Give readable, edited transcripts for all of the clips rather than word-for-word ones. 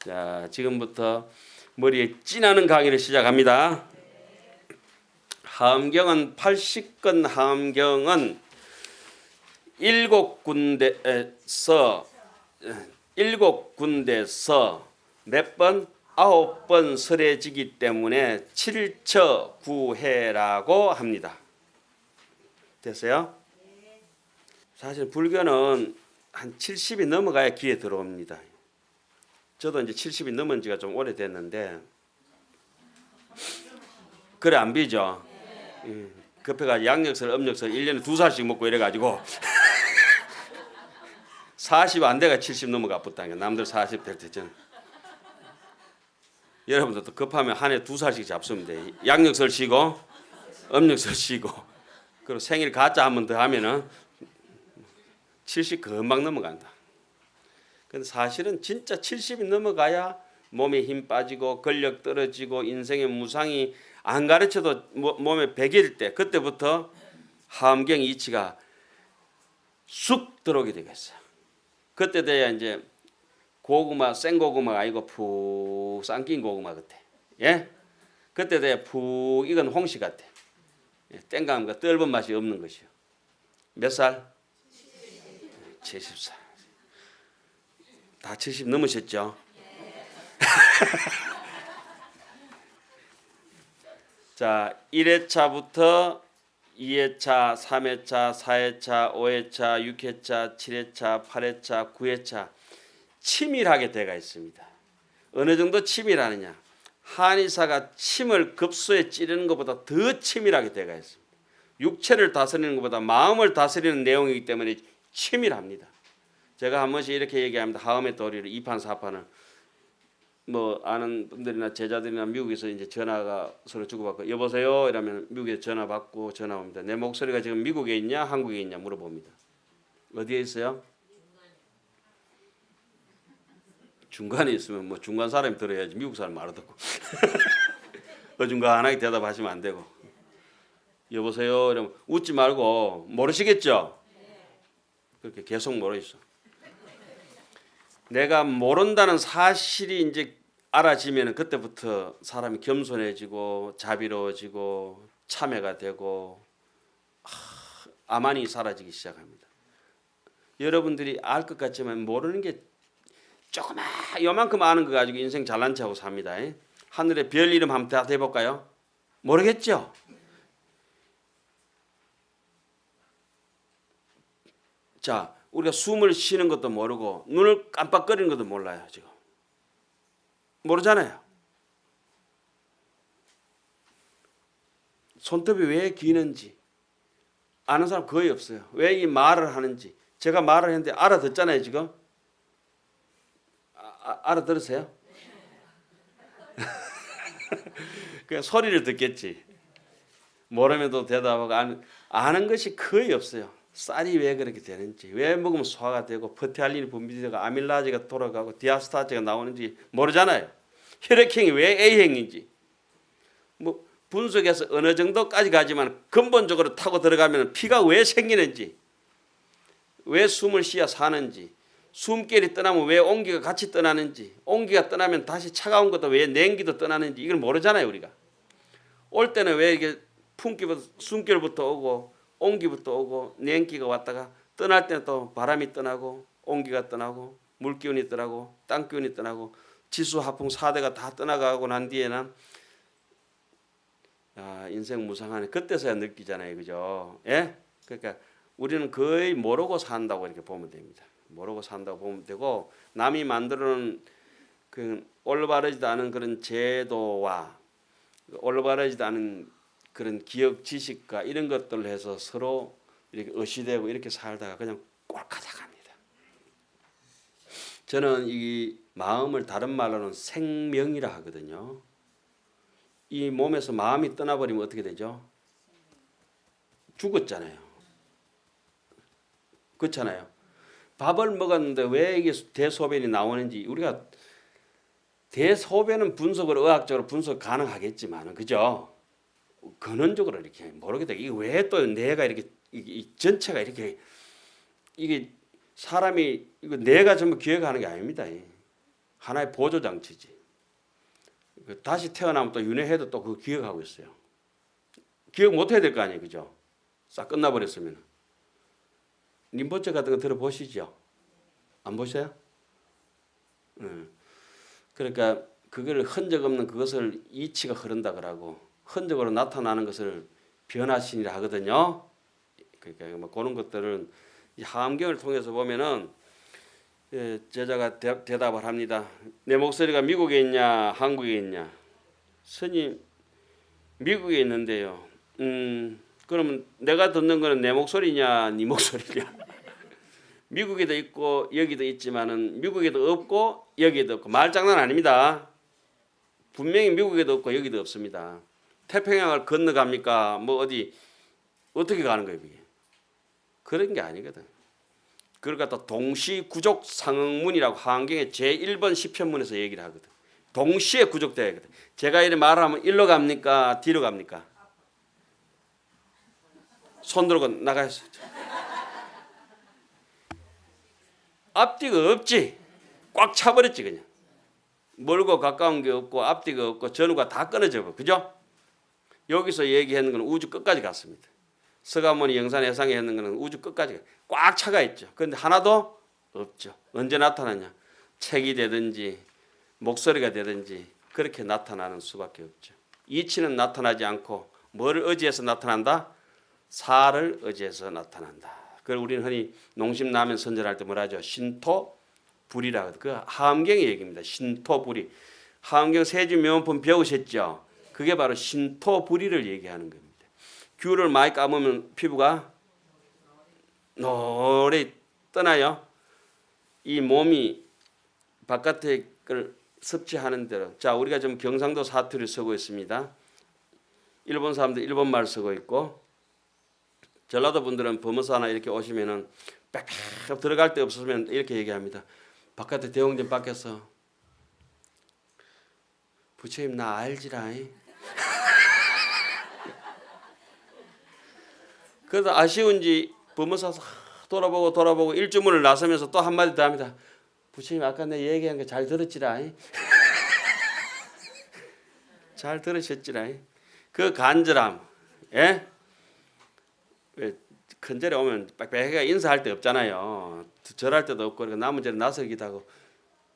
자, 지금부터 머리에 찐하는 강의를 시작합니다. 하엄경은 80권 하엄경은 7군데서 몇 번? 9번 설해지기 때문에 7처구해라고 합니다. 됐어요? 사실 불교는 한 70이 넘어가야 귀에 들어옵니다. 저도 이제 70이 넘은 지가 좀 오래됐는데 그래 안 비죠? 급해가지고 양력설, 음력설 1년에 2살씩 먹고 이래가지고 40 안 돼가 70 넘어가 붙다니까. 남들 40 될 때쯤. 여러분들도 급하면 한 해 2살씩 잡수면 돼. 양력설 쉬고 음력설 쉬고 그리고 생일 가짜 한 번 더 하면은 70 금방 넘어간다. 근데 사실은 진짜 70이 넘어가야 몸에 힘 빠지고 근력 떨어지고 인생의 무상이 안 가르쳐도 몸에 배길 때 그때부터 하엄경 이치가 쑥 들어오게 되겠어요. 그때 돼야 이제 고구마 생고구마가 아니고 푹 삼킨 고구마 같아. 예? 그때 돼야 푹 익은 홍시 같아. 땡감과 떫은 맛이 없는 것이요. 몇 살? 70살. 다 70 넘으셨죠? 자, 1회차부터 2회차, 3회차, 4회차, 5회차, 6회차, 7회차, 8회차, 9회차 치밀하게 돼가 있습니다. 어느 정도 치밀하느냐? 한의사가 침을 급소에 찌르는 것보다 더 치밀하게 돼가 있습니다. 육체를 다스리는 것보다 마음을 다스리는 내용이기 때문에 치밀합니다. 제가 한 번씩 이렇게 얘기합니다. 하엄의 도리를 2판 4판을 뭐 아는 분들이나 제자들이나 미국에서 이제 전화가 서로 주고받고 여보세요 이러면 미국에 전화 받고 전화 옵니다. 내 목소리가 지금 미국에 있냐 한국에 있냐 물어봅니다. 어디에 있어요? 중간에 있으면 뭐 중간 사람이 들어야지 미국 사람 말 듣고 어중간하게 대답하시면 안 되고 여보세요 이러면 웃지 말고 모르시겠죠? 그렇게 계속 모르겠어. 내가 모른다는 사실이 이제 알아지면 그때부터 사람이 겸손해지고 자비로워지고 참회가 되고 아만이 사라지기 시작합니다. 여러분들이 알 것 같지만 모르는 게 조그마 요만큼 아는 거 가지고 인생 잘난 척하고 삽니다. 하늘의 별 이름 한번 다 대볼까요? 모르겠죠? 자, 우리가 숨을 쉬는 것도 모르고 눈을 깜빡거리는 것도 몰라요. 지금 모르잖아요. 손톱이 왜 기는지 아는 사람 거의 없어요. 왜 이 말을 하는지 제가 말을 했는데 알아듣잖아요. 지금 알아들으세요? 그냥 소리를 듣겠지. 모르면도 대답하고 아는 것이 거의 없어요. 쌀이 왜 그렇게 되는지, 왜 먹으면 소화가 되고 프티알린이 분비되고 아밀라제가 돌아가고 디아스타제가 나오는지 모르잖아요. 혈액형이 왜 A형인지 뭐 분석해서 어느 정도까지 가지만 근본적으로 타고 들어가면 피가 왜 생기는지, 왜 숨을 쉬어 사는지, 숨결이 떠나면 왜 온기가 같이 떠나는지, 온기가 떠나면 다시 차가운 것도 왜 냉기도 떠나는지 이걸 모르잖아요. 우리가 올 때는 왜 이게 품기부터 숨결부터 오고 온기부터 오고 냉기가 왔다가 떠날 때는 또 바람이 떠나고 온기가 떠나고 물기운이 떠나고 땅기운이 떠나고 지수 하풍 4대가 다 떠나가고 난 뒤에는 인생 무상하네. 그때서야 느끼잖아요. 그죠? 예? 그러니까 우리는 거의 모르고 산다고 이렇게 보면 됩니다. 모르고 산다고 보면 되고 남이 만들어놓은 그 올바르지도 않은 그런 제도와 올바르지도 않은 그런 기억 지식과 이런 것들을 해서 서로 이렇게 의시되고 이렇게 살다가 그냥 꼴까닥 합니다. 저는 이 마음을 다른 말로는 생명이라 하거든요. 이 몸에서 마음이 떠나버리면 어떻게 되죠? 죽었잖아요. 그렇잖아요. 밥을 먹었는데 왜 이게 대소변이 나오는지 우리가 대소변은 분석을 의학적으로 분석 가능하겠지만 그죠? 근원적으로 이렇게 모르게 돼. 이게 왜 또 뇌가 이렇게 이 전체가 이렇게 이게 사람이 이거 뇌가 전부 기억하는 게 아닙니다. 하나의 보조 장치지. 다시 태어나면 또 윤회해도 또 그거 기억하고 있어요. 기억 못 해야 될 거 아니에요, 그죠? 싹 끝나버렸으면. 림보체 같은 거 들어보시죠? 안 보셔요? 그러니까 그걸 흔적 없는 그것을 이치가 흐른다 그러고 흔적으로 나타나는 것을 변화신이라 하거든요. 그러니까 뭐 그런 것들은 이 하암경을 통해서 보면은 제자가 대답을 합니다. 내 목소리가 미국에 있냐 한국에 있냐? 스님 미국에 있는데요. 그러면 내가 듣는 거는 내 목소리냐 네 목소리냐? 미국에도 있고 여기도 있지만은 미국에도 없고 여기도 없고 말장난 아닙니다. 분명히 미국에도 없고 여기도 없습니다. 태평양을 건너갑니까? 뭐 어디 어떻게 가는 거예요, 그게? 그런 게 아니거든. 그걸 갖다 동시 구족 상응문이라고 하암경의 제1번 시편문에서 얘기를 하거든. 동시에 구족돼야 하거든. 제가 이렇게 말하면 일로 갑니까? 뒤로 갑니까? 손 들고 나가서 앞뒤가 없지. 꽉 차버렸지 그냥. 멀고 가까운 게 없고 앞뒤가 없고 전후가 다 끊어져 버려. 그죠? 여기서 얘기하는 건 우주 끝까지 갔습니다. 서가모니 영산해상에 하는 건 우주 끝까지 꽉 차가 있죠. 그런데 하나도 없죠. 언제 나타나냐? 책이 되든지 목소리가 되든지 그렇게 나타나는 수밖에 없죠. 이치는 나타나지 않고 뭐를 의지해서 나타난다? 사를 의지해서 나타난다. 그걸 우리는 흔히 농심라면 선전할 때 뭐라 하죠? 신토불이라. 그 하암경의 얘기입니다. 신토불이. 하암경 세주명품 배우셨죠? 그게 바로 신토불이를 얘기하는 겁니다. 귤을 많이 감으면 피부가 노래 떠나요. 이 몸이 바깥의 걸 섭취하는 대로. 자, 우리가 지금 경상도 사투리 쓰고 있습니다. 일본 사람들 일본말 쓰고 있고 전라도 분들은 범어사나 이렇게 오시면은 빽빽 들어갈 데 없으면 이렇게 얘기합니다. 바깥에 대웅전 밖에서 부처님 나 알지라이. 그래서 아쉬운지 범어사 돌아보고 일주문을 나서면서 또 한마디 더 합니다. 부처님 아까 내 얘기한 거 잘 들었지라이. 잘 들으셨지라이. 그 간절함. 예? 큰 절에 오면 빽빽하게 인사할 데 없잖아요. 절할 때도 없고 그러니까 남은 절에 나서기도 하고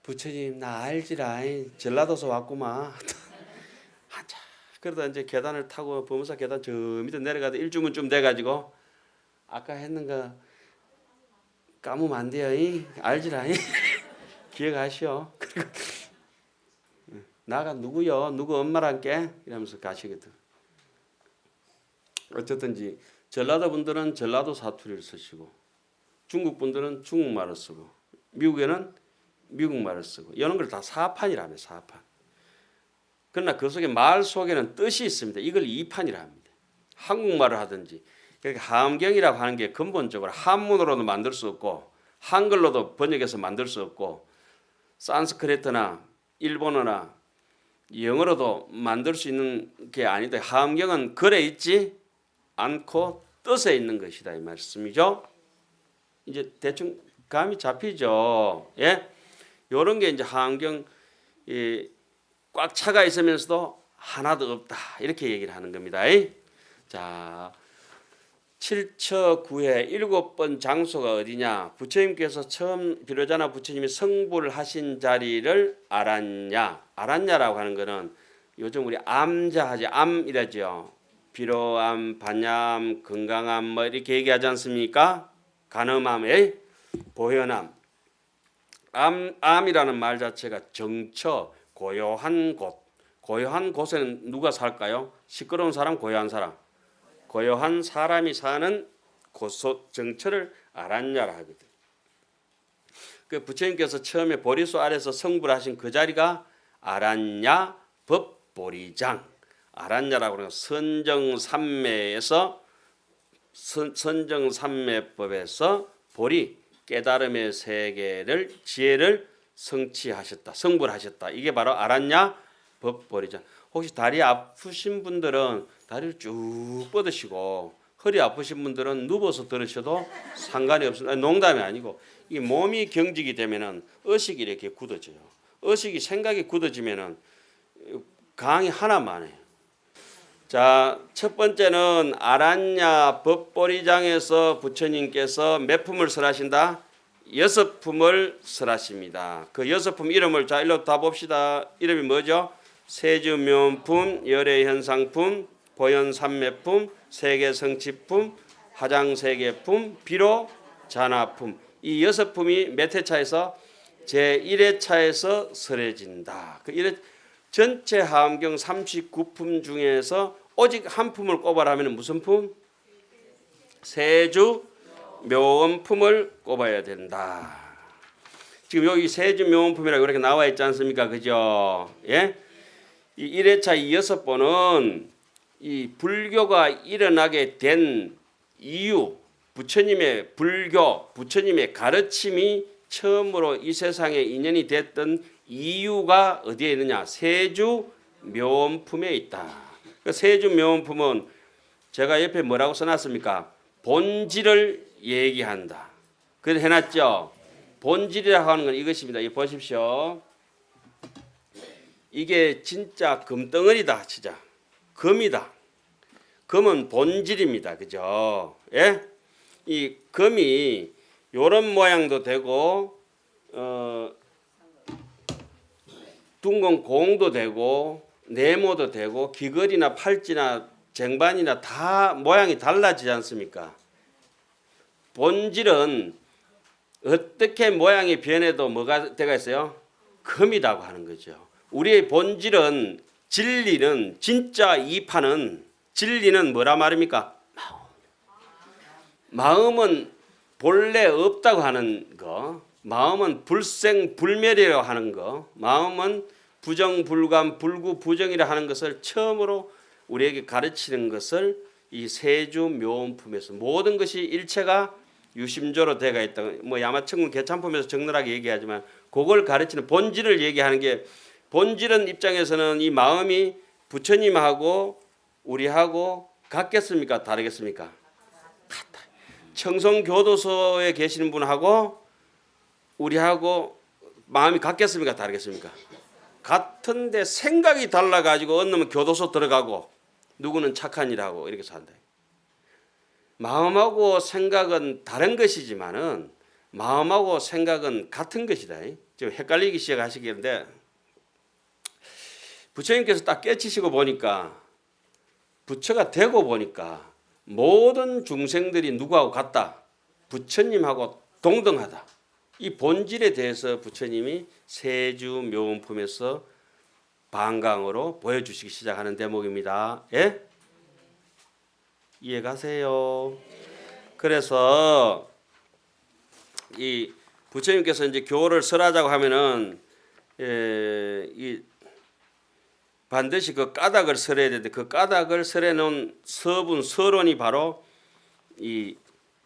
부처님 나 알지라 전라도서 왔구만. 한참 그러다 이제 계단을 타고 범사 계단 저 밑에 내려가다 일주문쯤 돼가지고 아까 했는 거 까무면 안 돼요. 알지라. 기억하시오. 그리고 나가 누구요? 누구 엄마란께? 이러면서 가시거든. 어쨌든지 전라도 분들은 전라도 사투리를 쓰시고 중국 분들은 중국말을 쓰고 미국에는 미국말을 쓰고 이런 걸 다 사판이라며 사판. 그러나 그 속에 말 속에는 뜻이 있습니다. 이걸 이판이라 합니다. 한국말을 하든지 그러니까 하암경이라고 하는 게 근본적으로 한문으로도 만들 수 없고 한글로도 번역해서 만들 수 없고 산스크리트나 일본어나 영어로도 만들 수 있는 게 아닌데 하암경은 글에 있지 않고 뜻에 있는 것이다 이 말씀이죠. 이제 대충 감이 잡히죠. 예, 이런 게 이제 하암경 꽉 차가 있으면서도 하나도 없다 이렇게 얘기를 하는 겁니다. 자, 7처 9회 7번 장소가 어디냐? 부처님께서 처음 비로자나 부처님이 성불을 하신 자리를 알았냐? 알았냐라고 하는 거는 요즘 우리 암자하지 암이라죠. 비로암, 반야암, 건강암 뭐 이렇게 얘기하지 않습니까? 간음암, 보현암. 암이라는 말 자체가 정처, 고요한 곳. 고요한 곳에는 누가 살까요? 시끄러운 사람, 고요한 사람. 고요한 사람이 사는 곳 정처를 알았냐라 하거든. 그 부처님께서 처음에 보리수 아래서 성불하신 그 자리가 알았냐 법보리장. 알았냐라고 하는 선정삼매에서 선정삼매법에서 보리 깨달음의 세계를 지혜를 성취하셨다. 성불하셨다. 이게 바로 알았냐 법보리장. 혹시 다리 아프신 분들은 다리를 쭉 뻗으시고 허리 아프신 분들은 누워서 들으셔도 상관이 없습니다. 농담이 아니고 이 몸이 경직이 되면은 의식이 이렇게 굳어져요. 의식이 생각이 굳어지면은 강이 하나만 해요. 자, 첫 번째는 아란야 법보리장에서 부처님께서 몇 품을 설하신다? 6품을 설하십니다. 그 6품 이름을 자 일로 다 봅시다. 이름이 뭐죠? 세주묘음품, 열애현상품, 보현삼매품, 세계성취품, 화장세계품, 비로자나품. 이 6품이 몇 회차에서? 제1회차에서 설해진다. 그 전체 하엄경 39품 중에서 오직 한 품을 꼽아라면 무슨 품? 세주 묘음품을 꼽아야 된다. 지금 여기 세주 묘음품이라고 이렇게 나와 있지 않습니까? 그죠? 예? 이 1회차 이 6번은 이 불교가 일어나게 된 이유, 부처님의 불교, 부처님의 가르침이 처음으로 이 세상에 인연이 됐던 이유가 어디에 있느냐? 세주 묘음품에 있다. 그 세주 묘음품은 제가 옆에 뭐라고 써놨습니까? 본질을 얘기한다. 그래서 해놨죠. 본질이라고 하는 건 이것입니다. 이거 보십시오. 이게 진짜 금덩어리다. 진짜 금이다. 금은 본질입니다. 그죠? 예? 이 금이 요런 모양도 되고 둥근 공도 되고 네모도 되고 귀걸이나 팔찌나 쟁반이나 다 모양이 달라지지 않습니까? 본질은 어떻게 모양이 변해도 뭐가 되가 있어요? 금이라고 하는 거죠. 우리의 본질은 진리는 진짜 이파는 진리는 뭐라 말입니까? 마음은 본래 없다고 하는 거, 마음은 불생불멸이라고 하는 거, 마음은 부정불감 불구부정이라 하는 것을 처음으로 우리에게 가르치는 것을 이 세주묘음품에서 모든 것이 일체가 유심조로 되어 있다. 뭐 야마천군 개참품에서 적나라하게 얘기하지만 그걸 가르치는 본질을 얘기하는 게 본질은 입장에서는 이 마음이 부처님하고 우리하고 같겠습니까? 다르겠습니까? 같다. 청송교도소에 계시는 분하고 우리하고 마음이 같겠습니까? 다르겠습니까? 같은데 생각이 달라가지고 어느 놈은 교도소 들어가고 누구는 착한 일하고 이렇게 산다. 마음하고 생각은 다른 것이지만은 마음하고 생각은 같은 것이다. 지금 헷갈리기 시작하시겠는데 부처님께서 딱 깨치시고 보니까 부처가 되고 보니까 모든 중생들이 누구하고 같다? 부처님하고 동등하다. 이 본질에 대해서 부처님이 세주묘음품에서 반강으로 보여주시기 시작하는 대목입니다. 예? 이해가세요? 그래서 이 부처님께서 이제 교를 설하자고 하면은 이 반드시 그 까닭을 설해야 되는데 그 까닭을 설해 놓은 서분 서론이 바로 이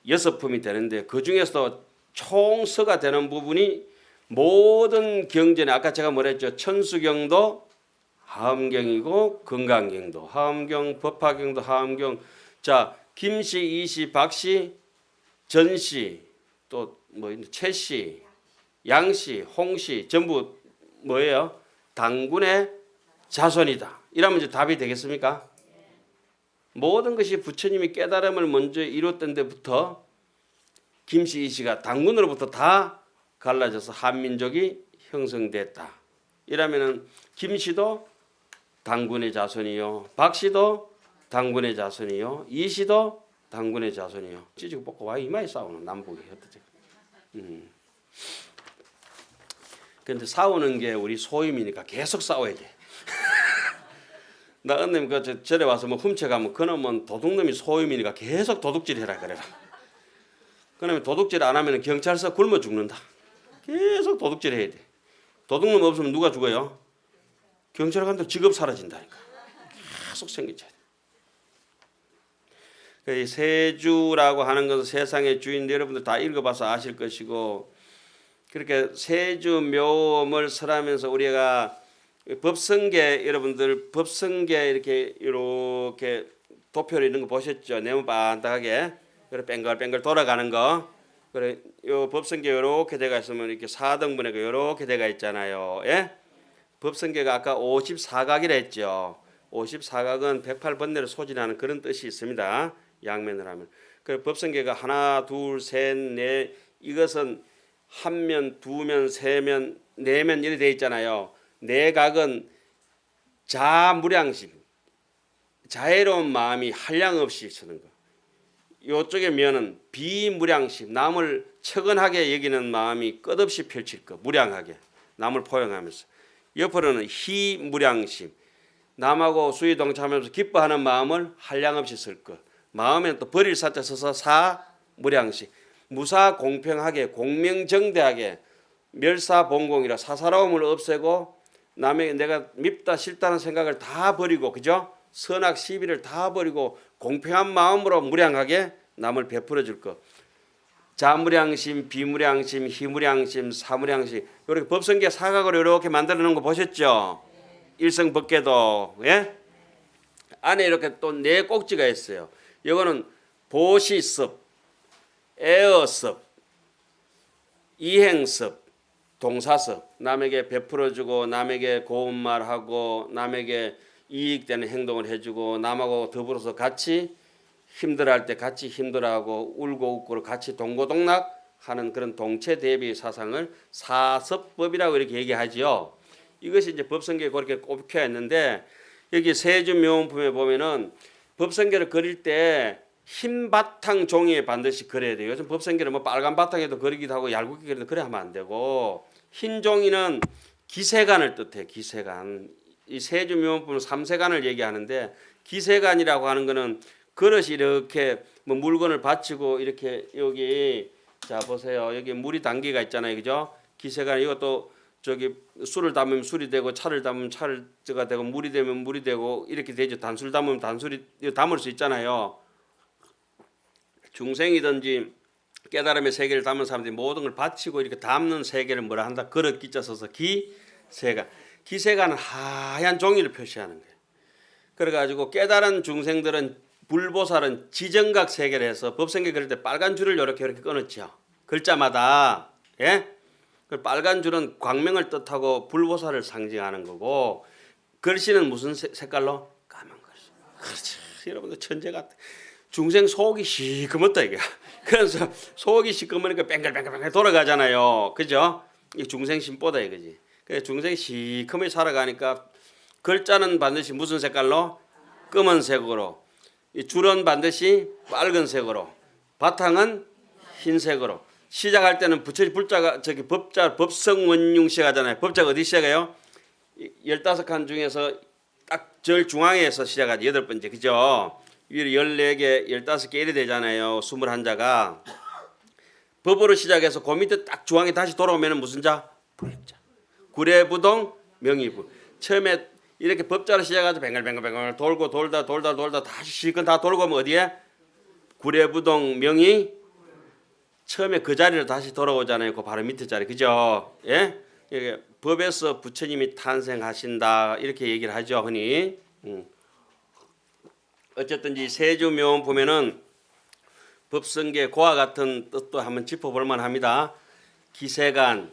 6품이 되는데 그 중에서도 총서가 되는 부분이 모든 경전에 아까 제가 뭐라 했죠? 천수경도 하엄경이고 건강경도 하엄경, 법화경도 하엄경. 자, 김씨, 이씨, 박씨, 전씨, 또 뭐 최씨, 양씨, 홍씨 전부 뭐예요? 당군의 자손이다. 이러면 이제 답이 되겠습니까? 모든 것이 부처님이 깨달음을 먼저 이뤘던 데부터 김씨, 이씨가 당군으로부터 다 갈라져서 한민족이 형성됐다. 이러면은 김씨도 당군의 자손이요, 박씨도 당군의 자손이요, 이씨도 당군의 자손이요. 찌지고 뽑고 와 이마에 싸우는 남북이 어떠죠? 근데 싸우는 게 우리 소임이니까 계속 싸워야 돼. 나 언님 그 절에 와서 뭐 훔쳐가면 그놈은 도둑놈이 소임이니까 계속 도둑질해라 그래라. 그러면 도둑질 안 하면 경찰서 굶어 죽는다. 계속 도둑질 해야 돼. 도둑놈 없으면 누가 죽어요? 경찰관들 직업 사라진다니까. 계속 생기죠. 이 세주라고 하는 것은 세상의 주인 여러분들 다 읽어봐서 아실 것이고 그렇게 세주묘음을 설하면서 우리가 법성계 여러분들 법성계 이렇게 도표를 있는 거 보셨죠? 네모 반딱하게 뺑글뺑글 돌아가는 거 그래 요 법성계 이렇게 돼가 있으면 이렇게 4등분의 이렇게 돼가 있잖아요. 예? 법성계가 아까 54각이라 했죠. 54각은 108번뇌를 소진하는 그런 뜻이 있습니다. 양면을 하면. 그 법성계가 하나, 둘, 셋, 넷 이것은 한 면, 두 면, 세 면, 네 면 이렇게 돼 있잖아요. 네 각은 자무량심, 자애로운 마음이 한량 없이 서는 거. 요쪽의 면은 비무량심, 남을 측은하게 여기는 마음이 끝없이 펼칠 거, 무량하게 남을 포용하면서. 옆으로는 희무량심, 남하고 수위 동참하면서 기뻐하는 마음을 한량없이 쓸 것. 마음에는 또 버릴 사자 써서 사무량심, 무사 공평하게 공명정대하게 멸사봉공이라 사사로움을 없애고 남에게 내가 밉다 싫다는 생각을 다 버리고, 그죠? 선악 시비를 다 버리고 공평한 마음으로 무량하게 남을 베풀어 줄 것. 자무량심, 비무량심, 희무량심, 사무량심. 이렇게 법성계 사각으로 이렇게 만들어 놓은 거 보셨죠? 일성법계도. 예? 안에 이렇게 또 네 꼭지가 있어요. 이거는 보시섭, 애어섭, 이행섭, 동사섭. 남에게 베풀어주고 남에게 고운 말하고 남에게 이익되는 행동을 해주고 남하고 더불어서 같이 힘들어할 때 같이 힘들어하고 울고 웃고 같이 동고동락하는 그런 동체 대비 사상을 사섭법이라고 이렇게 얘기하지요. 이것이 이제 법성계에 그렇게 꼽혀 있는데 여기 세준묘원품에 보면은 법성계를 그릴 때 흰 바탕 종이에 반드시 그려야 돼요. 요즘 법성계를 뭐 빨간 바탕에도 그리기도 하고 얇게 그려도 그래 하면 안 되고, 흰 종이는 기세간을 뜻해. 기세간. 이 세준묘원품은 삼세간을 얘기하는데 기세간이라고 하는 거는 그릇이 이렇게 뭐 물건을 받치고 이렇게 여기 자 보세요. 여기 물이 담기가 있잖아요. 그죠? 기세간. 이것도 저기 술을 담으면 술이 되고 차를 담으면 차가 되고 물이 되면 물이 되고 이렇게 되죠. 단술 담으면 단술이 담을 수 있잖아요. 중생이든지 깨달음의 세계를 담은 사람들이 모든 걸 바치고 이렇게 담는 세계를 뭐라 한다? 그릇 기자 써서 기세간. 기세간은 하얀 종이를 표시하는 거예요. 그래가지고 깨달은 중생들은 불보살은 지정각 세계를 해서 법성계 그릴 때 빨간 줄을 이렇게 끊었죠. 글자마다. 예? 그 빨간 줄은 광명을 뜻하고 불보살을 상징하는 거고, 글씨는 무슨 색깔로? 까만 글씨. 그렇지. 여러분들 천재 같아. 중생 속이 시커멓다 이게. 그래서 속이 시커머니까 뱅글뱅글 돌아가잖아요. 그죠? 이 중생 심보다 이거지. 그래서 중생이 시커멓게 살아가니까 글자는 반드시 무슨 색깔로? 검은색으로. 이 줄은 반드시 빨간색으로. 바탕은 흰색으로. 시작할 때는 부처님 불자가 저기 법성원융 시작하잖아요. 법자가 어디 시작해요? 15칸 중에서 딱 제일 중앙에서 시작하지. 8번째. 그죠? 위로 14개, 15개 이래 되잖아요. 21자가. 법으로 시작해서 그 밑에 딱 중앙에 다시 돌아오면 무슨 자? 불자. 구례부동 명의부. 처음에 이렇게 법자로 시작해서 뱅글뱅글 돌고 돌다 다시 실컷 다 돌고 오면 어디에? 구례부동 명의. 처음에 그 자리로 다시 돌아오잖아요. 그 바로 밑에 자리. 그죠? 예? 이게 법에서 부처님이 탄생하신다. 이렇게 얘기를 하죠. 흔히. 어쨌든지 세주묘원 보면은 법성계 고와 같은 뜻도 한번 짚어볼 만합니다. 기세간,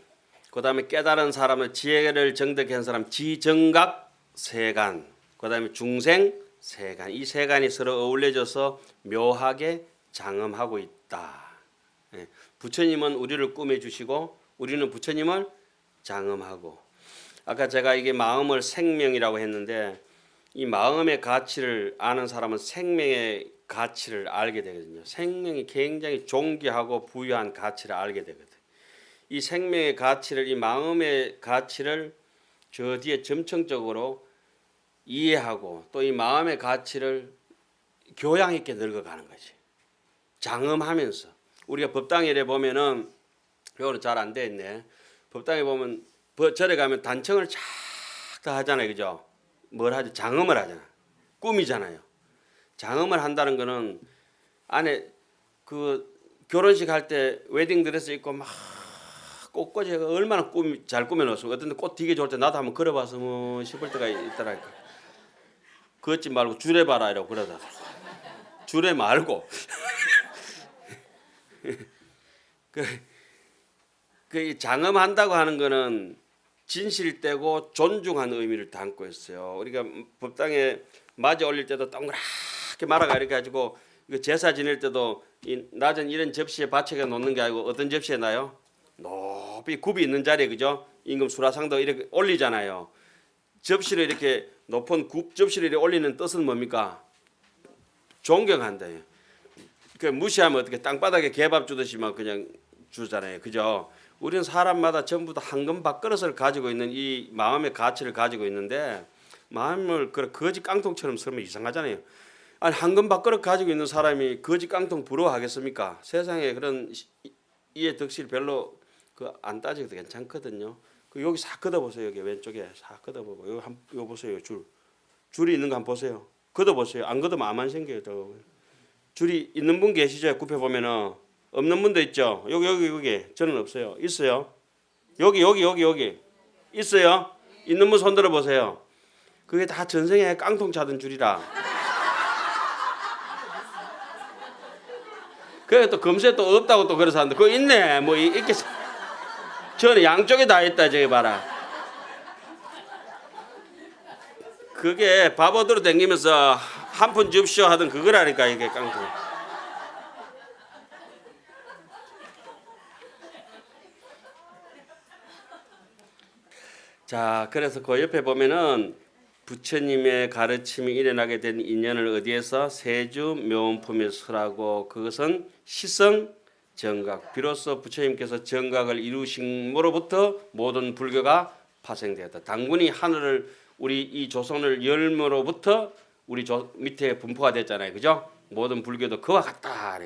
그 다음에 깨달은 사람은 지혜를 정득한 사람 지정각 세간, 그 다음에 중생 세간. 이 세간이 서로 어울려져서 묘하게 장엄하고 있다. 예. 부처님은 우리를 꾸며주시고 우리는 부처님을 장엄하고. 아까 제가 이게 마음을 생명이라고 했는데 이 마음의 가치를 아는 사람은 생명의 가치를 알게 되거든요. 생명이 굉장히 존귀하고 부유한 가치를 알게 되거든. 이 생명의 가치를, 이 마음의 가치를 저 뒤에 점층적으로 이해하고 또 이 마음의 가치를 교양 있게 늙어가는 거지. 장엄하면서. 우리가 법당에 보면은 요거는 잘 안 돼 있네. 법당에 보면 절에 가면 단청을 쫙 다 하잖아요. 그죠? 뭘 하지? 장엄을 하잖아. 꿈이잖아요. 장엄을 한다는 거는 안에 그 결혼식 할 때 웨딩 드레스 입고 막 꽃꽂이가 얼마나 잘 꾸며놓았어. 어떤 데 꽃 되게 좋을 때 나도 한번 걸어봐서 뭐 싶을 때가 있더라니까. 걷지 말고 줄에 봐라 이러고 그러다. 줄에 말고. 그, 그 장엄한다고 하는 거는 진실되고 존중하는 의미를 담고 있어요. 우리가 법당에 맞아 올릴 때도 동그랗게 말아가 이렇게 가지고 이거 제사 지낼 때도 이 낮은 이런 접시에 받쳐가 놓는 게 아니고 어떤 접시에 놔요? 높이 굽이 있는 자리에 그죠? 임금 수라상도 이렇게 올리잖아요. 접시를 이렇게 높은 굽 접시를 이렇게 올리는 뜻은 뭡니까? 존경한다. 그 무시하면 어떻게 땅바닥에 개밥 주듯이만 그냥 주잖아요. 그죠? 우리는 사람마다 전부 다 황금 밥그릇을 가지고 있는 이 마음의 가치를 가지고 있는데 마음을 거지 깡통처럼 쓰면 이상하잖아요. 아니 황금 밥그릇 가지고 있는 사람이 거지 깡통 부러워하겠습니까? 세상에 그런 이해 덕실 별로 그 안 따지고도 괜찮거든요. 그 여기 싹 걷어보세요. 여기 왼쪽에 싹 걷어보고 이거 보세요. 줄이 있는 거 한번 보세요. 걷어보세요. 안 걷으면 암 안 생겨요. 또. 줄이 있는 분 계시죠? 굽혀 보면은 없는 분도 있죠. 여기 저는 없어요. 있어요. 여기 있어요. 있는 분 손 들어 보세요. 그게 다 전생에 깡통 차던 줄이라. 그래 또 금세 또 없다고 또 그래서 하는데 그거 있네. 뭐 이렇게 저는 양쪽에 다 있다 저기 봐라. 그게 바보들로 댕기면서 한 푼 줍쇼 하던 그거라니까 이게 깡통. 자, 그래서 그 옆에 보면은 부처님의 가르침이 일어나게 된 인연을 어디에서 세주 묘원품에 설하고 그것은 시성 정각. 비로소 부처님께서 정각을 이루심으로부터 모든 불교가 파생되었다. 당군이 하늘을 우리 이 조선을 열므로부터 우리 밑에 분포가 됐잖아요. 그죠? 모든 불교도 그와 같다.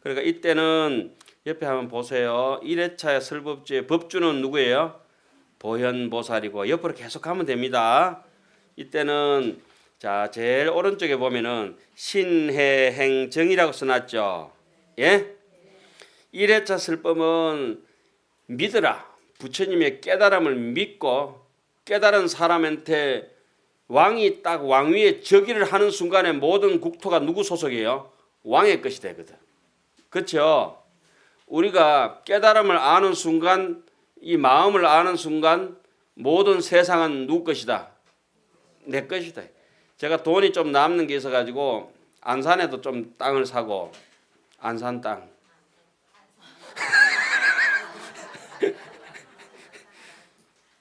그러니까 이때는 옆에 한번 보세요. 1회차 설법주의 법주는 누구예요? 보현보살이고 옆으로 계속 가면 됩니다. 이때는 자 제일 오른쪽에 보면은 신해행정이라고 써놨죠. 예? 1회차 설법은 믿으라. 부처님의 깨달음을 믿고 깨달은 사람한테 왕이 딱 왕위에 즉위를 하는 순간에 모든 국토가 누구 소속이에요? 왕의 것이 되거든. 그렇죠? 우리가 깨달음을 아는 순간 이 마음을 아는 순간 모든 세상은 누구 것이다? 내 것이다. 제가 돈이 좀 남는 게 있어가지고 안산에도 좀 땅을 사고 안산 땅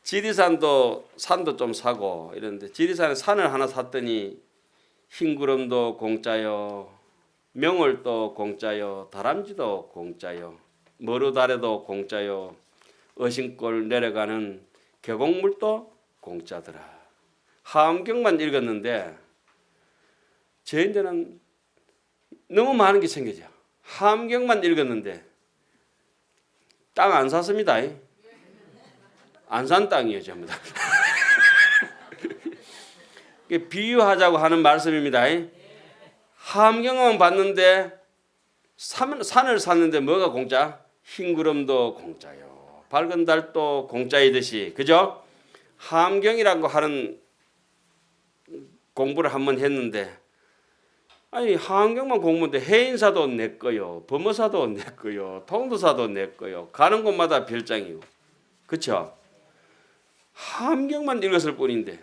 지리산도 산도 좀 사고 이런데 지리산에 산을 하나 샀더니 흰구름도 공짜요, 명월도 공짜요, 다람쥐도 공짜요, 머루다래도 공짜요, 어신골 내려가는 계곡물도 공짜더라. 하암경만 읽었는데 저희들은 너무 많은 게 생기죠. 하암경만 읽었는데 땅 안 샀습니다. 안산 땅이에요 전부 다. 비유하자고 하는 말씀입니다. 하암경만 봤는데 산을 샀는데 뭐가 공짜? 흰구름도 공짜요. 밝은 달도 공짜이듯이 그죠? 하암경이라고 하는 공부를 한번 했는데 아니 하암경만 공부인데 해인사도 내 거요, 범어사도 내 거요, 통도사도 내 거요. 가는 곳마다 별장이고 그렇죠? 하암경만 읽었을 뿐인데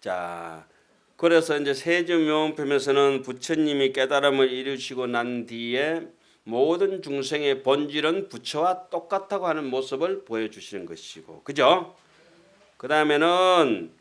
자 그래서 이제 세주묘원품에서는 부처님이 깨달음을 이루시고 난 뒤에 모든 중생의 본질은 부처와 똑같다고 하는 모습을 보여주시는 것이고 그죠? 그 다음에는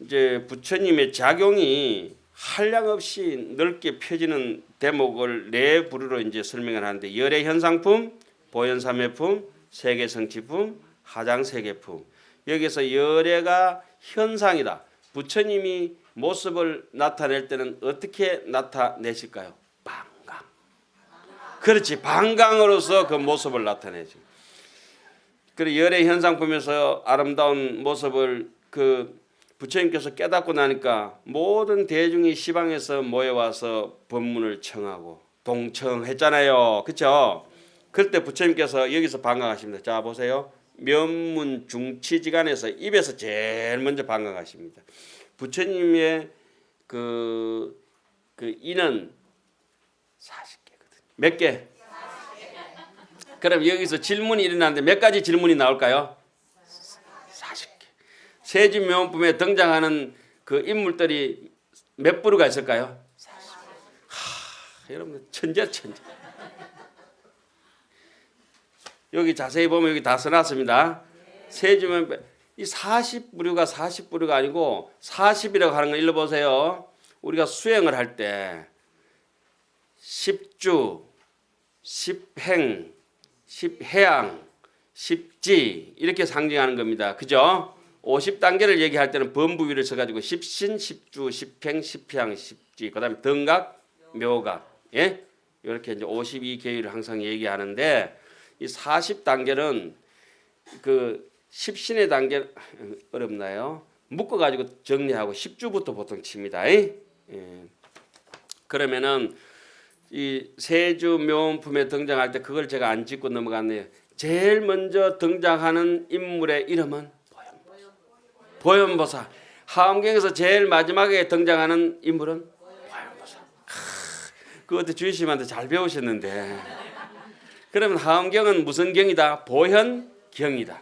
이제 부처님의 작용이 한량없이 넓게 펴지는 대목을 네 부류로 이제 설명을 하는데 열애현상품, 보현삼회품, 세계성취품, 하장세계품. 여기서 열애가 현상이다. 부처님이 모습을 나타낼 때는 어떻게 나타내실까요? 방광. 그렇지. 방광으로서 그 모습을 나타내죠. 그리고 열애현상품에서 아름다운 모습을 그 부처님께서 깨닫고 나니까 모든 대중이 시방에서 모여와서 법문을 청하고 동청했잖아요. 그렇죠? 그때 부처님께서 여기서 방광하십니다. 자 보세요. 면문중치지간에서 입에서 제일 먼저 방광하십니다. 부처님의 그 인은 40개거든요. 몇 개? 그럼 여기서 질문이 일어나는데 몇 가지 질문이 나올까요? 40개. 세주명품에 등장하는 그 인물들이 몇 부류가 있을까요? 40. 여러분 천재. 여기 자세히 보면 여기 다 써놨습니다. 세주명품 이 40부류가 40부류가 아니고 40이라고 하는 거 읽어보세요. 우리가 수행을 할 때 10주, 10행, 10해양, 10지 이렇게 상징하는 겁니다. 그죠? 50단계를 얘기할 때는 범부위를 써가지고 10신, 10주, 10행, 10해양, 10지 그 다음에 등각, 묘각 예? 이렇게 이제 52계율을 항상 얘기하는데 이 40단계는 그 10신의 단계 어렵나요? 묶어가지고 정리하고 10주부터 보통 칩니다. 예. 그러면은 이 세주 묘품에 등장할 때 그걸 제가 안 짚고 넘어갔네요. 제일 먼저 등장하는 인물의 이름은 보현보살. 하엄경에서 제일 마지막에 등장하는 인물은 보현보살. 그것도 주의심한테 잘 배우셨는데. 그러면 하엄경은 무슨 경이다? 보현경이다.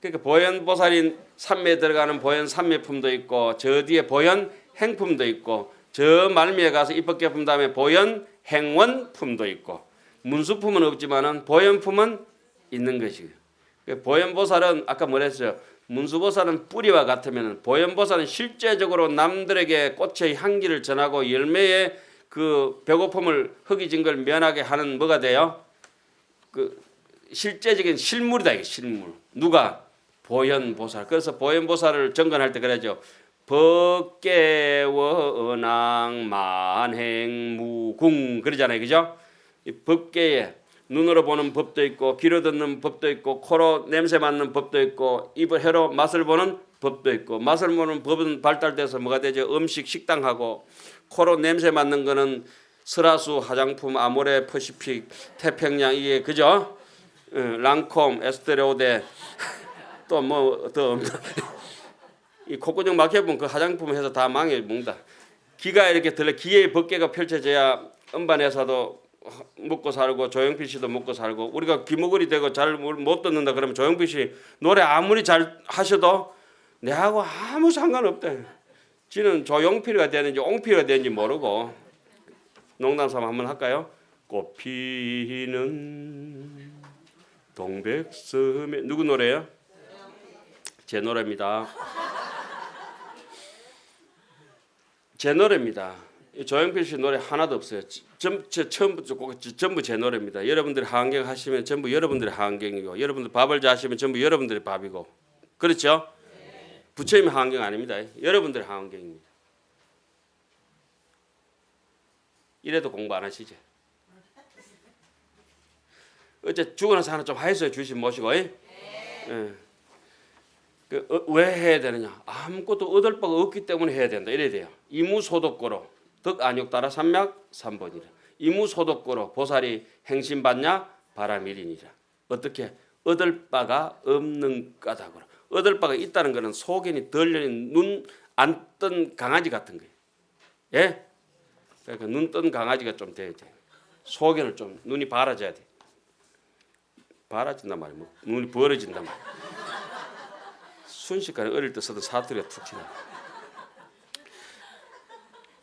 그러니까 보현보살인 삼매에 들어가는 보현 삼매품도 있고 저 뒤에 보현 행품도 있고 저 말미에 가서 입법계 품 다음에 보현 행원품도 있고 문수품은 없지만은 보현품은 있는 것이고요. 보현보살은 아까 뭐랬어요? 문수보살은 뿌리와 같으면 보현보살은 실제적으로 남들에게 꽃의 향기를 전하고 열매의 그 배고픔을 허기진 걸 면하게 하는 뭐가 돼요? 그 실제적인 실물이다. 이게 실물. 누가? 보현보살. 그래서 보현보살을 정건할 때 그러죠. 법계원앙 만행무궁 그러잖아요. 그죠? 이 법계에 눈으로 보는 법도 있고 귀로 듣는 법도 있고 코로 냄새 맡는 법도 있고 입을 혀로 맛을 보는 법도 있고 맛을 보는 법은 발달돼서 뭐가 되죠? 음식 식당하고 코로 냄새 맡는 거는 설화수 화장품 아모레 퍼시픽 태평양 이게 그죠? 랑콤 에스테레오데 또 뭐 더 이 콧구멍 막혀보면 그 화장품 해서 다 망해 먹는다. 귀가 이렇게 들려 귀의 법계가 펼쳐져야 음반회사도 먹고 살고 조용필 씨도 먹고 살고 우리가 귀머거리 되고 잘 못 듣는다 그러면 조용필 씨 노래 아무리 잘 하셔도 내하고 아무 상관없대. 지는 조용필이가 되는지 옹필이가 되는지 모르고 농담삼아 한번 할까요? 꽃피는 동백섬에 누구 노래예요? 제 노래입니다. 제 노래입니다. 조용필 씨 노래 하나도 없어요. 처음부터 전부 제 노래입니다. 여러분들이 하안경 하시면 전부 여러분들의 하안경이고 여러분들 밥을 자시면 전부 여러분들의 밥이고 그렇죠? 부처님의 하안경 아닙니다. 여러분들의 하안경입니다. 이래도 공부 안 하시죠? 어째 죽어나 사나 좀 하였어요. 주신 모시고. 예. 왜 해야 되느냐? 아무것도 얻을 바가 없기 때문에 해야 된다. 이래야 돼요. 이무소독고로 덕안욕따라 삼맥 3번이라. 이무소독고로 보살이 행신받냐? 바라밀이니라. 어떻게? 얻을 바가 없는 까닭으로. 얻을 바가 있다는 것은 소견이 덜 열린 눈 안 뜬 강아지 같은 거예요. 예? 그러니까 눈 뜬 강아지가 좀 돼야 돼. 소견을 좀 눈이 바라져야 돼. 바라진단 말이야. 뭐 눈이 벌어진단 말이야. 순식간에 어릴 때 쓰던 사투리가 툭 튀나.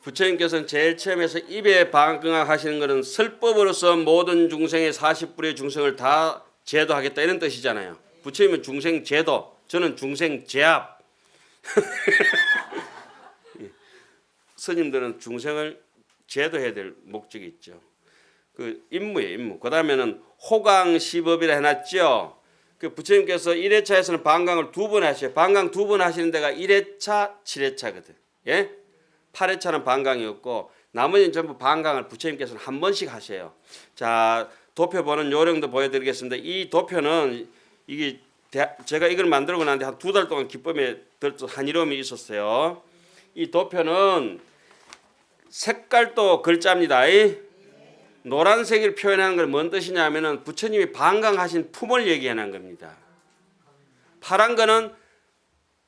부처님께서는 제일 처음에서 입에 방학하시는 것은 설법으로서 모든 중생의 40불의 중생을 다 제도하겠다 이런 뜻이잖아요. 부처님은 중생 제도, 저는 중생 제압. 스님들은 중생을 제도해야 될 목적이 있죠. 그 임무예요, 임무. 그 다음에는 호강시법이라 해놨죠. 그 부처님께서 1회차에서는 방광을 2번 하셔요. 방광 2번 하시는 데가 1회차, 7회차거든. 예? 8회차는 방광이었고 나머지는 전부 방광을 부처님께서는 한 번씩 하셔요. 자, 도표 보는 요령도 보여드리겠습니다. 이 도표는 이게 제가 이걸 만들고 난데 한 2달 동안 기쁨에 한이로움이 있었어요. 이 도표는 색깔도 글자입니다. 노란색을 표현하는 건 뭔 뜻이냐면은 부처님이 방광하신 품을 얘기하는 겁니다. 파란 거는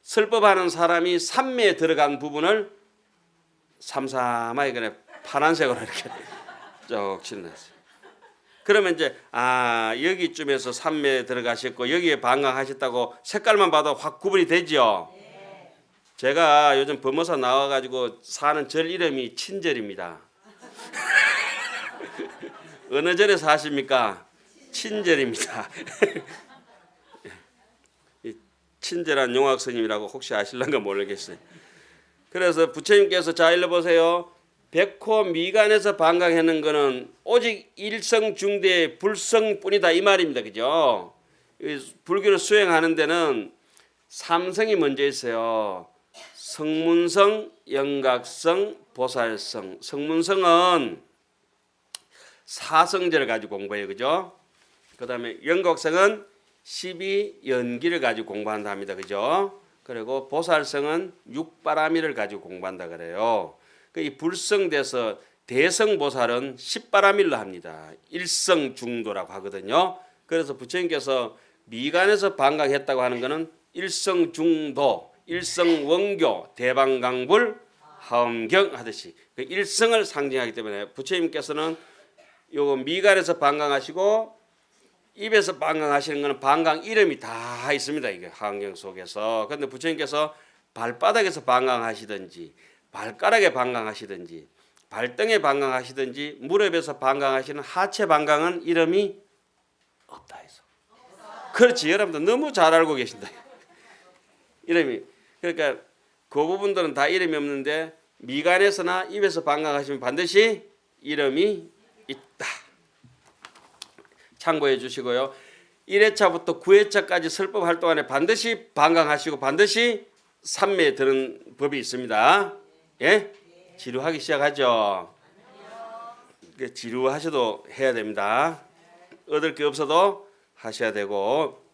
설법하는 사람이 삼매에 들어간 부분을 삼삼하게 그냥 파란색으로 이렇게 쭉 칠해놨어요. 그러면 이제 여기쯤에서 삼매 들어가셨고 여기에 방광하셨다고 색깔만 봐도 확 구분이 되죠. 제가 요즘 범어사 나와가지고 사는 절 이름이 친절입니다. 어느 절에 사십니까? 친절입니다. 친절한 용학 스님이라고 혹시 아실란가 모르겠어요. 그래서 부처님께서 자 일러보세요. 백호 미간에서 방광하는 거는 오직 일성중대 불성뿐이다 이 말입니다. 그죠? 불교를 수행하는 데는 삼성이 먼저 있어요. 성문성, 영각성, 보살성. 성문성은 사성제를 가지고 공부해요. 그죠? 그 다음에 영각성은 12연기를 가지고 공부한다 합니다. 그죠? 그리고 보살성은 육바라미를 가지고 공부한다 그래요. 이 불성돼서 대성보살은 10바라밀로 합니다. 일성중도라고 하거든요. 그래서 부처님께서 미간에서 방광했다고 하는 것은 일성중도, 일성원교, 대방강불, 하엄경 하듯이 그 일성을 상징하기 때문에 부처님께서는 요거 미간에서 방광하시고 입에서 방광하시는 것은 방광 이름이 다 있습니다. 이게 하엄경 속에서. 그런데 부처님께서 발바닥에서 방광하시든지 발가락에 방광하시든지 발등에 방광하시든지 무릎에서 방광하시는 하체 방광은 이름이 없다 해서. 그렇지. 여러분들 너무 잘 알고 계신다. 이름이. 그러니까 그 부분들은 다 이름이 없는데 미간에서나 입에서 방광하시면 반드시 이름이 있다. 참고해 주시고요. 1회차부터 9회차까지 설법 활동 안에 반드시 방광하시고 반드시 삼매에 드는 법이 있습니다. 예? 지루하기 시작하죠. 지루하셔도 해야 됩니다. 얻을 게 없어도 하셔야 되고.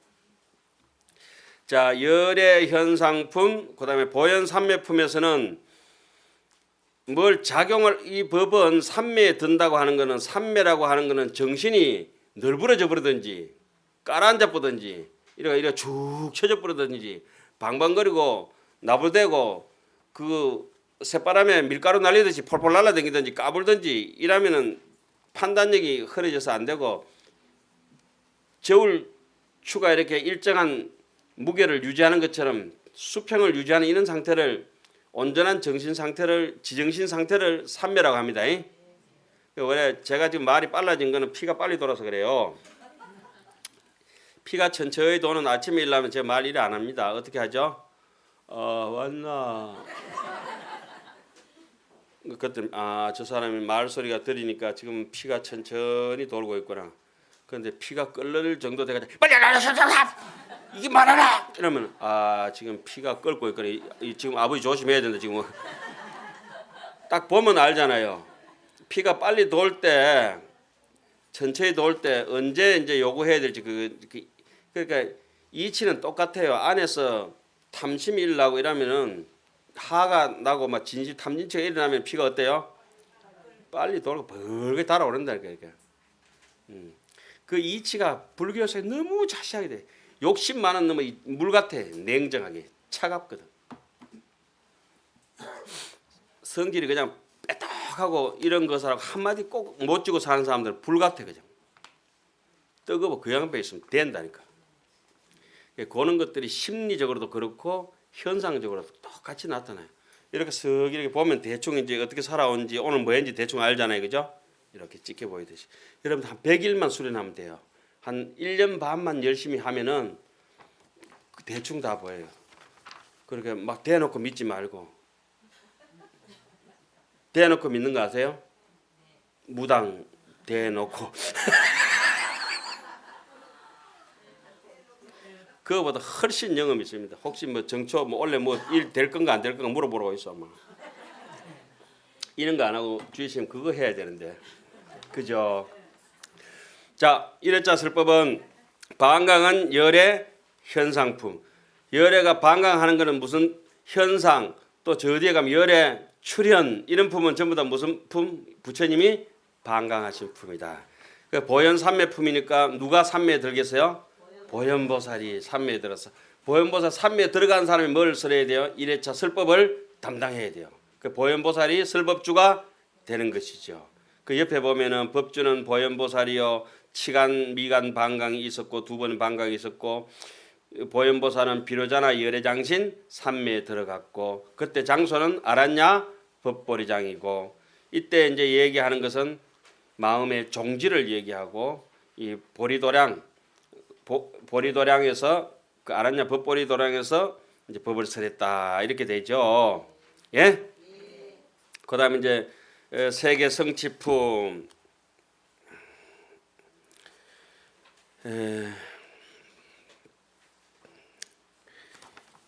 자, 열의 현상품, 그다음에 보현 삼매품에서는 뭘 작용을 이 법은 삼매에 든다고 하는 것은 삼매라고 하는 것은 정신이 널브러져 버리든지 깔아앉아 버든지 이렇게 쭉 쳐져 버리든지 방방거리고 나불대고 그 새바람에 밀가루 날리듯이 폴폴 날아다니든지 까불든지 이러면은 판단력이 흐려져서 안 되고 저울추가 이렇게 일정한 무게를 유지하는 것처럼 수평을 유지하는 이런 상태를 온전한 정신 상태를 지정신 상태를 삼매라고 합니다. 원래 제가 지금 말이 빨라진 거는 피가 빨리 돌아서 그래요. 피가 천천히 도는 아침에 일어나면 제가 말 이래 안 합니다. 어떻게 하죠? 왔나? 그때 저 사람이 말 소리가 들리니까 지금 피가 천천히 돌고 있구나. 그런데 피가 끓을 정도 돼가지고 빨리 이게 말하라 이러면 지금 피가 끓고 있거나 지금 아버지 조심해야 된다. 지금 딱 보면 알잖아요. 피가 빨리 돌 때 천천히 돌 때 언제 이제 요구해야 될지 그러니까 이치는 똑같아요. 안에서 탐심이 일어나고 이러면은 하가 나고 막 진실 탐진치가 일어나면 피가 어때요? 빨리 돌고 벌게 달아오른다. 그러니까 그 이치가 불교에서 너무 자세하게 돼. 욕심 많은 놈은 물 같아. 냉정하게 차갑거든. 성질이 그냥 빼떡하고 이런 것을 한마디 꼭 못 주고 사는 사람들은 불 같아. 그냥 뜨거워 그 양배 있으면 된다니까. 그런 것들이 심리적으로도 그렇고 현상적으로도 똑같이 나타나요. 이렇게 쓱 이렇게 보면 대충 이제 어떻게 살아온지 오늘 뭐 했는지 대충 알잖아요. 그죠? 이렇게 찍혀 보이듯이. 여러분 한 100일만 수련하면 돼요. 한 1년 반만 열심히 하면은 대충 다 보여요. 그렇게 막 대놓고 믿지 말고. 대놓고 믿는 거 아세요? 무당 대놓고. 그거보다 훨씬 영험이 있습니다. 혹시 뭐 정초 뭐 원래 뭐 일 될 건가 안 될 건가 물어보라고 있어 아마. 이런 거 안 하고 주의심 그거 해야 되는데. 그죠? 자, 1회차 설법은 방광은 열의 현상품. 열애가 방광하는 것은 무슨 현상, 또 저 뒤에 가면 열의 출현 이런 품은 전부 다 무슨 품? 부처님이 방광하신 품이다. 그러니까 보현 삼매품이니까 누가 삼매에 들겠어요? 보현보살이 삼매에 들어서. 보현보살 삼매에 들어간 사람이 뭘 설해야 돼요? 1회차 설법을 담당해야 돼요. 그 보현보살이 설법주가 되는 것이죠. 그 옆에 보면은 법주는 보현보살이요 치간, 미간 방광이 있었고 두 번 방광이 있었고 보현보살은 비로자나 열애장신 삼매에 들어갔고 그때 장소는 아란야 법보리장이고 이때 이제 얘기하는 것은 마음의 종지를 얘기하고 이 보리도량에서 그 아란야 법보리도량에서 이제 법을 설했다 이렇게 되죠. 예? 그다음에 이제 세계 성취품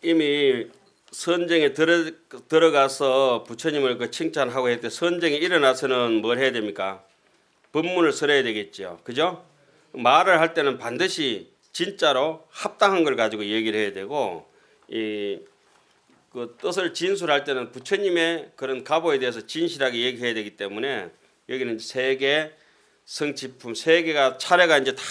이미 선정에 들어가서 부처님을 그 칭찬하고 했을 때 선정에 일어나서는 뭘 해야 됩니까? 법문을 설해야 되겠죠. 그죠? 말을 할 때는 반드시 진짜로 합당한 걸 가지고 얘기를 해야 되고 그 뜻을 진술할 때는 부처님의 그런 가보에 대해서 진실하게 얘기해야 되기 때문에 여기는 세계 성취품 세계가 차례가 이제 다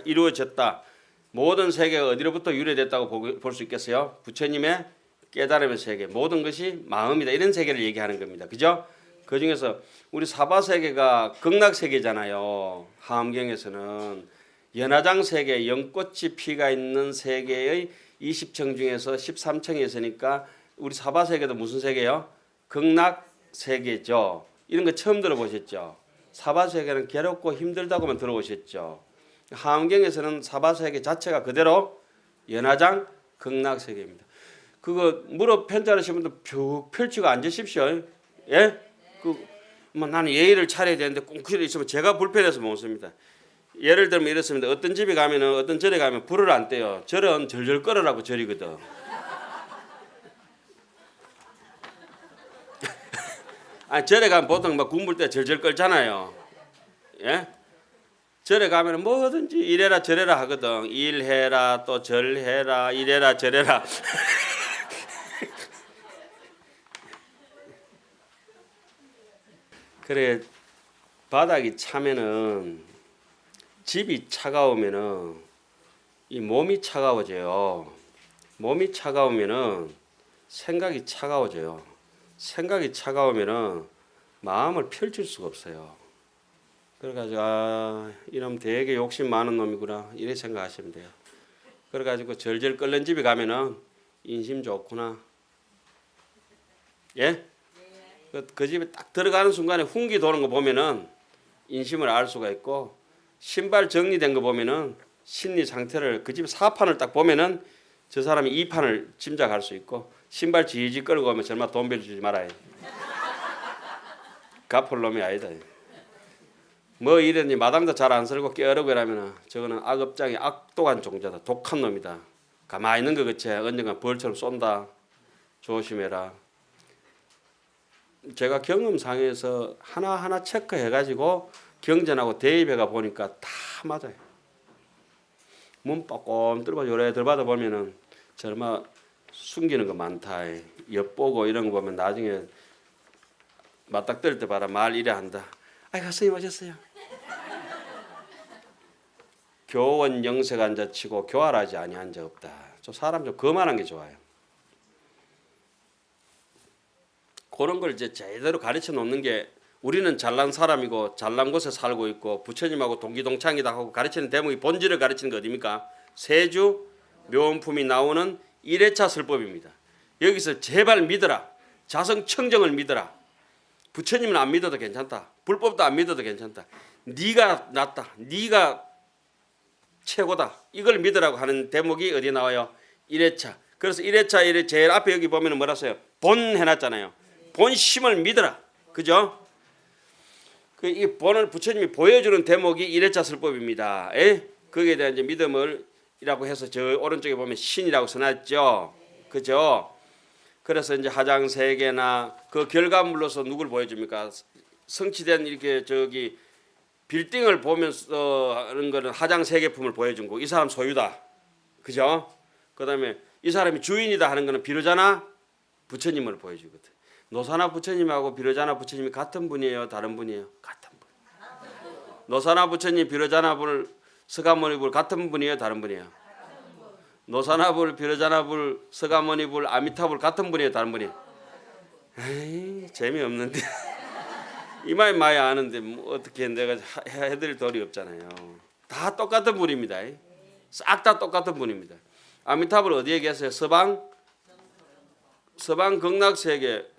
이루어졌다. 모든 세계가 어디로부터 유래됐다고 볼 수 있겠어요? 부처님의 깨달음의 세계 모든 것이 마음이다 이런 세계를 얘기하는 겁니다. 그죠? 그 중에서 우리 사바세계가 극락세계잖아요. 하암경에서는 연화장 세계 연꽃이 피가 있는 세계의 20층 중에서 13층에 있으니까 우리 사바세계도 무슨 세계요? 극락세계죠. 이런 거 처음 들어보셨죠? 사바세계는 괴롭고 힘들다고만 들어보셨죠? 하암경에서는 사바세계 자체가 그대로 연화장 극락세계입니다. 그거 무릎 편찮으신 분들 쭉 펼치고 앉으십시오. 예? 뭐 나는 예의를 차려야 되는데 꽁크리 있으면 제가 불편해서 못 씁니다. 예를 들면 이렇습니다. 어떤 집에 가면은 어떤 절에 가면 불을 안 떼요. 절은 절절 끓으라고 절이거든. 아니 절에 가면 보통 막 군불 때 절절 끌잖아요. 예? 절에 가면은 뭐든지 이래라 저래라 하거든. 일해라 또 절해라 이래라 저래라. 그래 바닥이 차면은 집이 차가우면은 이 몸이 차가워져요. 몸이 차가우면은 생각이 차가워져요. 생각이 차가우면은 마음을 펼칠 수가 없어요. 그래가지고 이놈 되게 욕심 많은 놈이구나 이렇게 생각하시면 돼요. 그래가지고 절절 끓는 집에 가면은 인심 좋구나. 예? 그 집에 딱 들어가는 순간에 훈기 도는 거 보면은 인심을 알 수가 있고 신발 정리된 거 보면은 심리 상태를 그 집 사판을 딱 보면은 저 사람이 이 판을 짐작할 수 있고 신발 지지 끌고 오면 정말 돈 빌려주지 말아요. 갚을 놈이 아니다. 뭐 이랬니 마당도 잘 안 설고 깨어르고 이러면은 저거는 악업장의 악독한 종자다. 독한 놈이다. 가만히 있는 거 그치 언젠가 벌처럼 쏜다. 조심해라. 제가 경험상에서 하나하나 체크해가지고 경전하고 대입해가 보니까 다 맞아요. 몸 뻑꼼 뚫어 요래들 받아 보면은 정말 숨기는 거 많다. 엿보고 이런 거 보면 나중에 맞닥뜨릴 때 봐라 말 이래 한다. 아이고 스님 오셨어요. 교원 영색 앉아치고 교활하지 아니한 자 없다. 좀 사람 좀 거만한 게 좋아요. 그런 걸 이제 제대로 가르쳐 놓는 게 우리는 잘난 사람이고 잘난 곳에 살고 있고 부처님하고 동기동창이다 하고 가르치는 대목이 본질을 가르치는 게 어디입니까? 세주 묘원품이 나오는 1회차 설법입니다. 여기서 제발 믿어라. 자성청정을 믿어라. 부처님은 안 믿어도 괜찮다. 불법도 안 믿어도 괜찮다. 네가 낫다. 네가 최고다. 이걸 믿으라고 하는 대목이 어디에 나와요? 1회차. 그래서 1회차 1회 제일 앞에 여기 보면 뭐라 써요? 본 해놨잖아요. 본심을 믿어라. 그죠? 이 본을 부처님이 보여주는 대목이 1회차 설법입니다. 거기에 대한 이제 믿음을 이라고 해서 저 오른쪽에 보면 신이라고 써놨죠. 그죠? 그래서 이제 하장 세 개나 그 결과물로서 누굴 보여줍니까? 성취된 이렇게 저기 빌딩을 보면서 하는 거는 하장 세 개품을 보여준 거고 이 사람 소유다. 그죠? 그다음에 이 사람이 주인이다 하는 거는 비로자나 부처님을 보여주거든. 노사나 부처님하고 비로자나 부처님이 같은 분이에요? 다른 분이에요? 같은 분. 노사나 부처님 비로자나 불 서가모니 불 같은 분이에요? 다른 분이에요? 노사나 불 비로자나 불 서가모니 불 아미타 불 같은 분이에요? 다른 분이에요? 에이 재미없는데 이마에 많이 아는데 뭐 어떻게 내가 해드릴 도리 없잖아요. 다 똑같은 분입니다. 싹 다 똑같은 분입니다. 아미타불 어디에 계세요? 서방 극락세계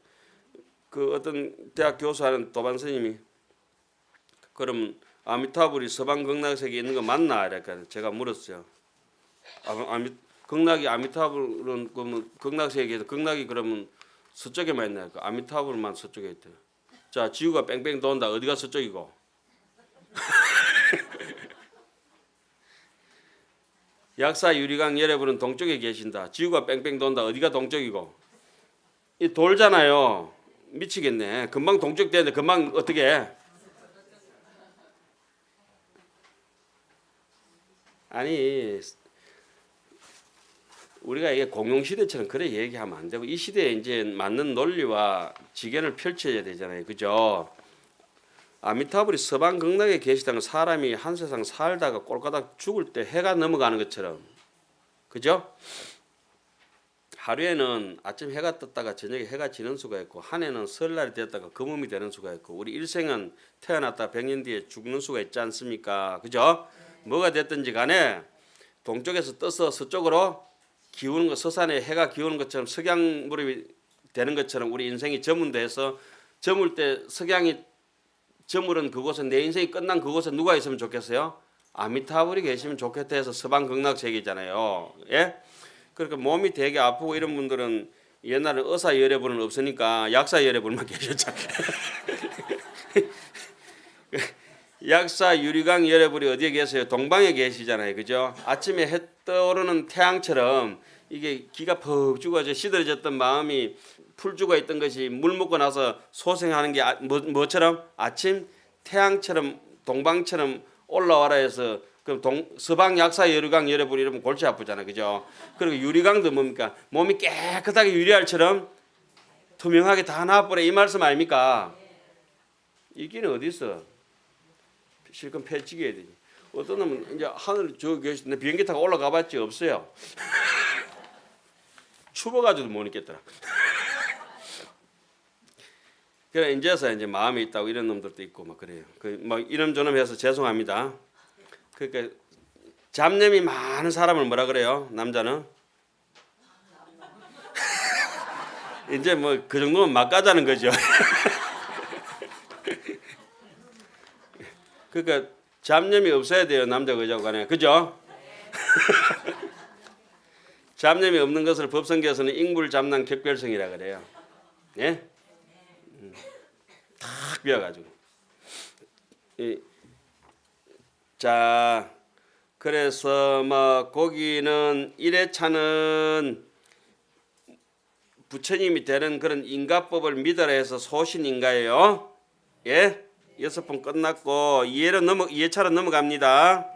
그 어떤 대학 교수하는 도반 스님이 그럼 아미타불이 서방 극락세계에 있는 거 맞나? 이렇게 제가 물었어요. 극락이 아미타불은 그러면 극락세계에서 극락이 그러면 서쪽에만 있나요? 아미타불만 서쪽에 있대요. 자, 지구가 뺑뺑 돈다. 어디가 서쪽이고? 약사 유리강 여러분은 동쪽에 계신다. 지구가 뺑뺑 돈다. 어디가 동쪽이고? 이 돌잖아요. 미치겠네. 금방 동쪽 되는데 금방 어떻게 해? 아니 우리가 이게 공용시대처럼 그래 얘기하면 안 되고 이 시대에 이제 맞는 논리와 지견을 펼쳐야 되잖아요. 그죠? 아미타불이 서방 극락에 계시다는 사람이 한 세상 살다가 꼴까닥 죽을 때 해가 넘어가는 것처럼, 그죠? 하루에는 아침 해가 떴다가 저녁에 해가 지는 수가 있고 한 해는 설날이 되었다가 금음이 되는 수가 있고 우리 일생은 태어났다 100년 뒤에 죽는 수가 있지 않습니까? 그죠? 뭐가 됐든지 간에 동쪽에서 떠서 서쪽으로 기우는 것, 서산에 해가 기우는 것처럼 석양 무렵이 되는 것처럼 우리 인생이 저문돼서 저물 때 석양이 저물은 그곳에 내 인생이 끝난 그곳에 누가 있으면 좋겠어요? 아미타불이 계시면 좋겠다 해서 서방 극락세계잖아요. 예? 그러니까 몸이 되게 아프고 이런 분들은 옛날에 의사 여러분은 없으니까 약사 여러분만 계셨잖아요. 약사 유리강 여러분이 어디에 계세요? 동방에 계시잖아요. 그죠? 아침에 해 떠오르는 태양처럼 이게 기가 퍽 죽어져 시들어졌던 마음이 풀 죽어 있던 것이 물 먹고 나서 소생하는 게 뭐처럼 아침 태양처럼 동방처럼 올라와라 해서 그럼 서방 약사 유리강 여러분 이러면 골치 아프잖아요. 그죠? 그리고 유리강도 뭡니까? 몸이 깨끗하게 유리알처럼 투명하게 다 나와버려 이 말씀 아닙니까? 이기는 어디 있어? 실컷 펼치게 해야 되지. 어떤 놈은 이제 하늘 저 계시는데 비행기 타고 올라가 봤지 없어요. 추워가지고 못 있겠더라. 그래 이제서 이제 마음이 있다고 이런 놈들도 있고 막 그래요. 막 이놈저놈 해서 죄송합니다. 그러니까 잡념이 많은 사람을 뭐라 그래요? 남자는 이제 뭐 그 정도면 막 가자는 거죠. 그러니까 잡념이 없어야 돼요. 남자 여자 간에. 그죠? 잡념이 없는 것을 법성계에서는 ing불잡난 격별성이라 그래요. 예? 탁 비워가지고. 자, 그래서 뭐 거기는 1회차는 부처님이 되는 그런 인가법을 믿어라 해서 소신인가예요. 예? 6번 끝났고 2회차로 넘어갑니다.